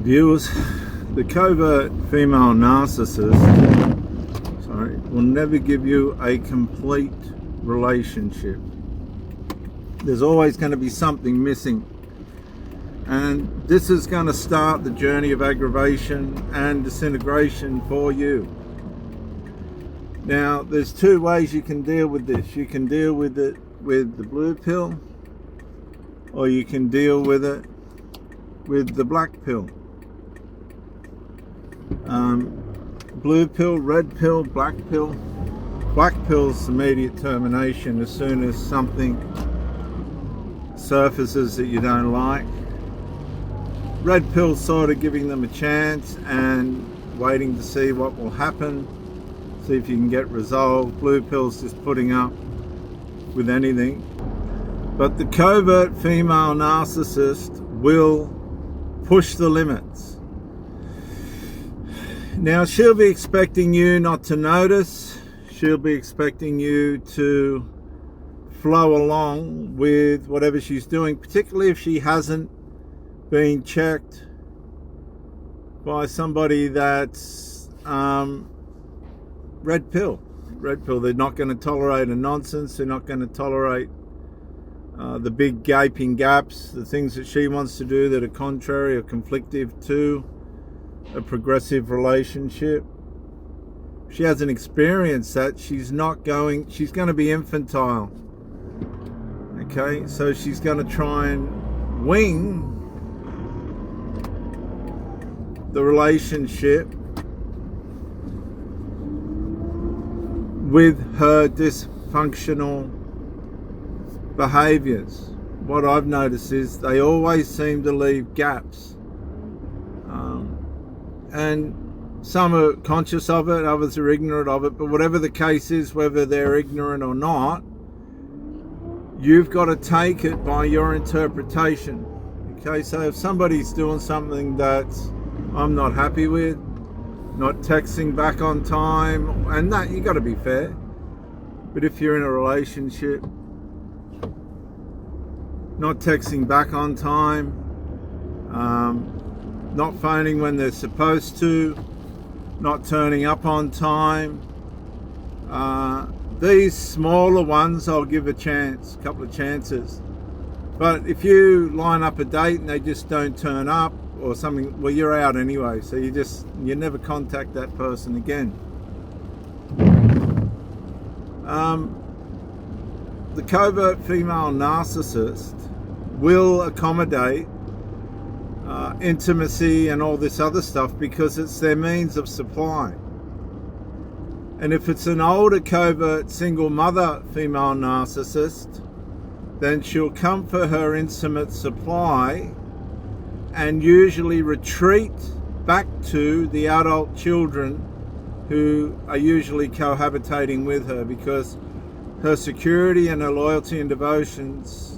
Viewers, the covert female narcissist, will never give you a complete relationship. There's always going to be something missing. And this is going to start the journey of aggravation and disintegration for you. Now, there's two ways you can deal with this. You can deal with it with the blue pill, or you can deal with it with the black pill. Blue pill, red pill, black pill. Black pill's immediate termination as soon as something surfaces that you don't like. Red pill's sort of giving them a chance and waiting to see what will happen, see if you can get resolved. Blue pill's just putting up with anything. But the covert female narcissist will push the limits. Now, she'll be expecting you not to notice. She'll be expecting you to flow along with whatever she's doing, particularly if she hasn't been checked by somebody that's red pill. Red pill, they're not going to tolerate a nonsense. They're not going to tolerate the big gaping gaps, the things that she wants to do that are contrary or conflictive to a progressive relationship. If she hasn't experienced that, she's going to be infantile. Okay, so she's going to try and wing the relationship with her dysfunctional behaviors. What I've noticed is they always seem to leave gaps. And some are conscious of it, others are ignorant of it, but whatever the case is, whether they're ignorant or not, you've got to take it by your interpretation. Okay, so if somebody's doing something that I'm not happy with, not texting back on time, and that, you got to be fair. But if you're in a relationship, not texting back on time, not phoning when they're supposed to, not turning up on time, these smaller ones I'll give a chance, a couple of chances. But if you line up a date and they just don't turn up or something, well, you're out anyway, so you never contact that person again. The covert female narcissist will accommodate intimacy and all this other stuff because it's their means of supply. And if it's an older covert single mother female narcissist, then she'll come for her intimate supply and usually retreat back to the adult children who are usually cohabitating with her, because her security and her loyalty and devotions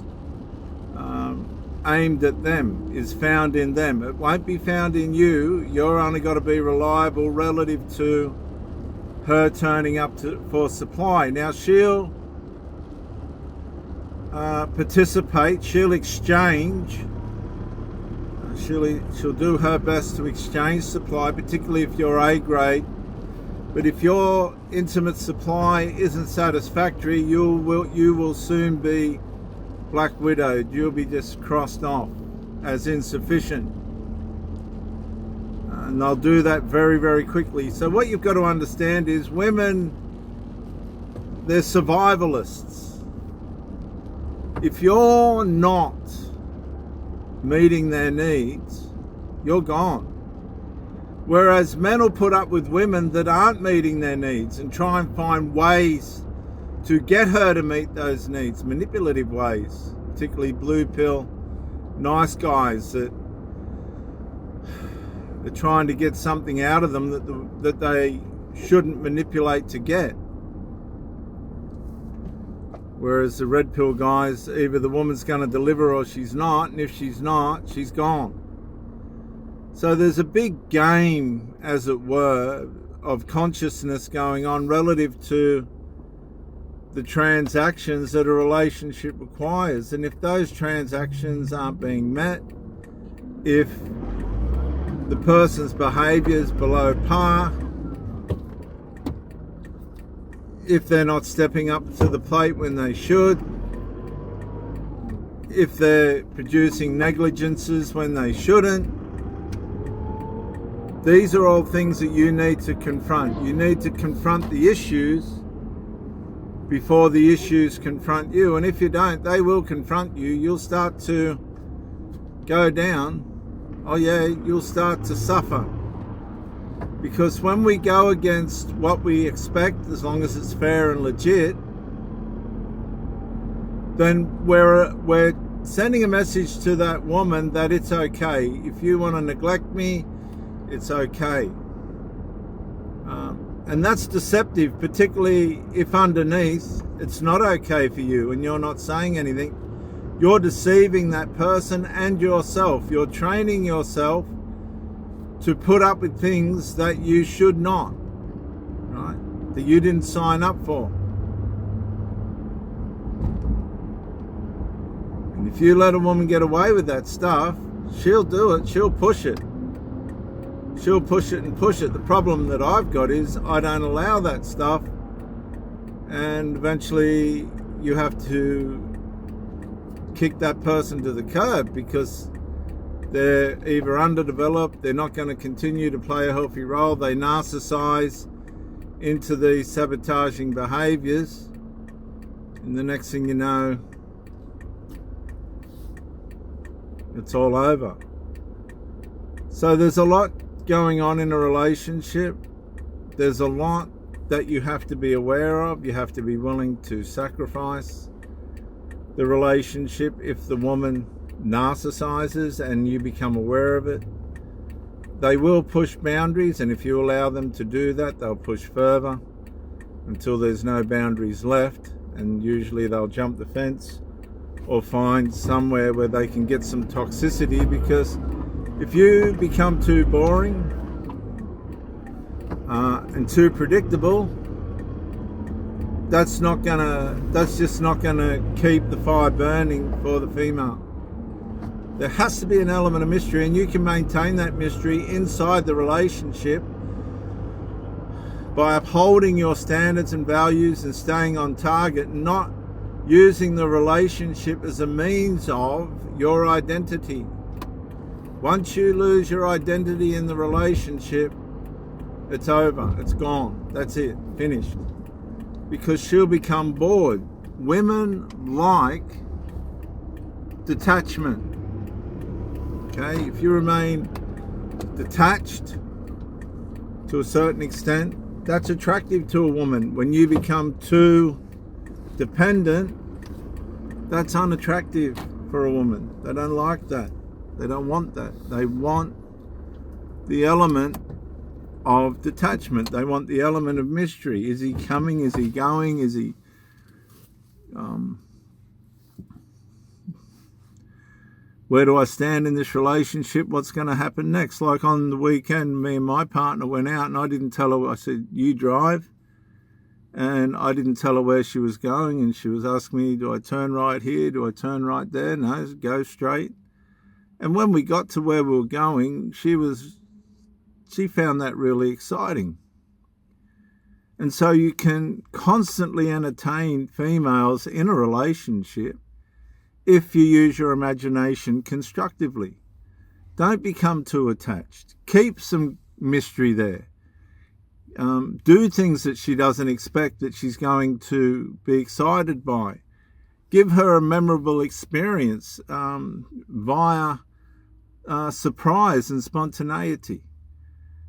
aimed at them is found in them. It won't be found in you. You're only got to be reliable relative to her turning up for supply. Now, she'll participate, she'll exchange, she'll do her best to exchange supply, particularly if you're A grade. But if your intimate supply isn't satisfactory, you will soon be black widowed. You'll be just crossed off as insufficient. And they'll do that very, very quickly. So what you've got to understand is women, they're survivalists. If you're not meeting their needs, you're gone. Whereas men will put up with women that aren't meeting their needs and try and find ways to get her to meet those needs, manipulative ways, particularly blue pill, nice guys that are trying to get something out of them that they shouldn't manipulate to get. Whereas the red pill guys, either the woman's going to deliver or she's not, and if she's not, she's gone. So there's a big game, as it were, of consciousness going on relative to the transactions that a relationship requires. And if those transactions aren't being met, if the person's behaviour is below par, if they're not stepping up to the plate when they should, if they're producing negligences when they shouldn't. These are all things that you need to confront. You need to confront the issues before the issues confront you. And if you don't, they will confront you. You'll start to go down. Oh yeah, you'll start to suffer. Because when we go against what we expect, as long as it's fair and legit, then we're sending a message to that woman that it's okay. If you want to neglect me, it's okay. And that's deceptive, particularly if underneath it's not okay for you and you're not saying anything. You're deceiving that person and yourself. You're training yourself to put up with things that you should not, right? That you didn't sign up for. And if you let a woman get away with that stuff, she'll do it, she'll push it. She'll push it and push it. The problem that I've got is I don't allow that stuff, and eventually you have to kick that person to the curb because they're either underdeveloped, they're not going to continue to play a healthy role, they narcissize into these sabotaging behaviors, and the next thing you know, it's all over. So there's a lot going on in a relationship. There's a lot that you have to be aware of. You have to be willing to sacrifice the relationship if the woman narcissizes and you become aware of it. They will push boundaries, and if you allow them to do that, they'll push further until there's no boundaries left, and usually they'll jump the fence or find somewhere where they can get some toxicity, because if you become too boring and too predictable, that's just not gonna keep the fire burning for the female. There has to be an element of mystery, and you can maintain that mystery inside the relationship by upholding your standards and values and staying on target, not using the relationship as a means of your identity. Once you lose your identity in the relationship, it's over, it's gone, that's it, finished. Because she'll become bored. Women like detachment. Okay, if you remain detached to a certain extent, that's attractive to a woman. When you become too dependent, that's unattractive for a woman. They don't like that. They don't want that. They want the element of detachment. They want the element of mystery. Is he coming? Is he going? Is he where do I stand in this relationship? What's going to happen next? Like on the weekend, me and my partner went out, and I didn't tell her. I said, you drive. And I didn't tell her where she was going, and she was asking me, do I turn right here? Do I turn right there? No, go straight. And when we got to where we were going, she found that really exciting. And so you can constantly entertain females in a relationship if you use your imagination constructively. Don't become too attached. Keep some mystery there. Do things that she doesn't expect that she's going to be excited by. Give her a memorable experience via surprise and spontaneity.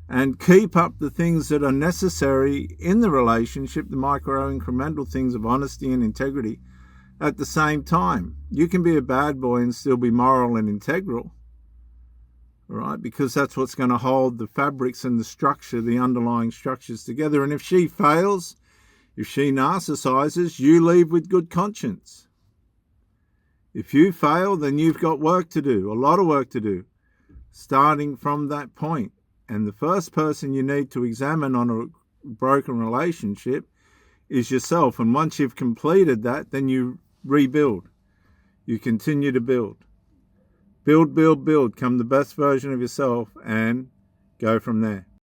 And keep up the things that are necessary in the relationship, the micro-incremental things of honesty and integrity at the same time. You can be a bad boy and still be moral and integral, right? Because that's what's going to hold the fabrics and the structure, the underlying structures together. And if she fails, if she narcissizes, you leave with good conscience. If you fail, then you've got work to do, a lot of work to do, starting from that point. And the first person you need to examine on a broken relationship is yourself. And once you've completed that, then you rebuild. You continue to build. Build, build, build. Become the best version of yourself and go from there.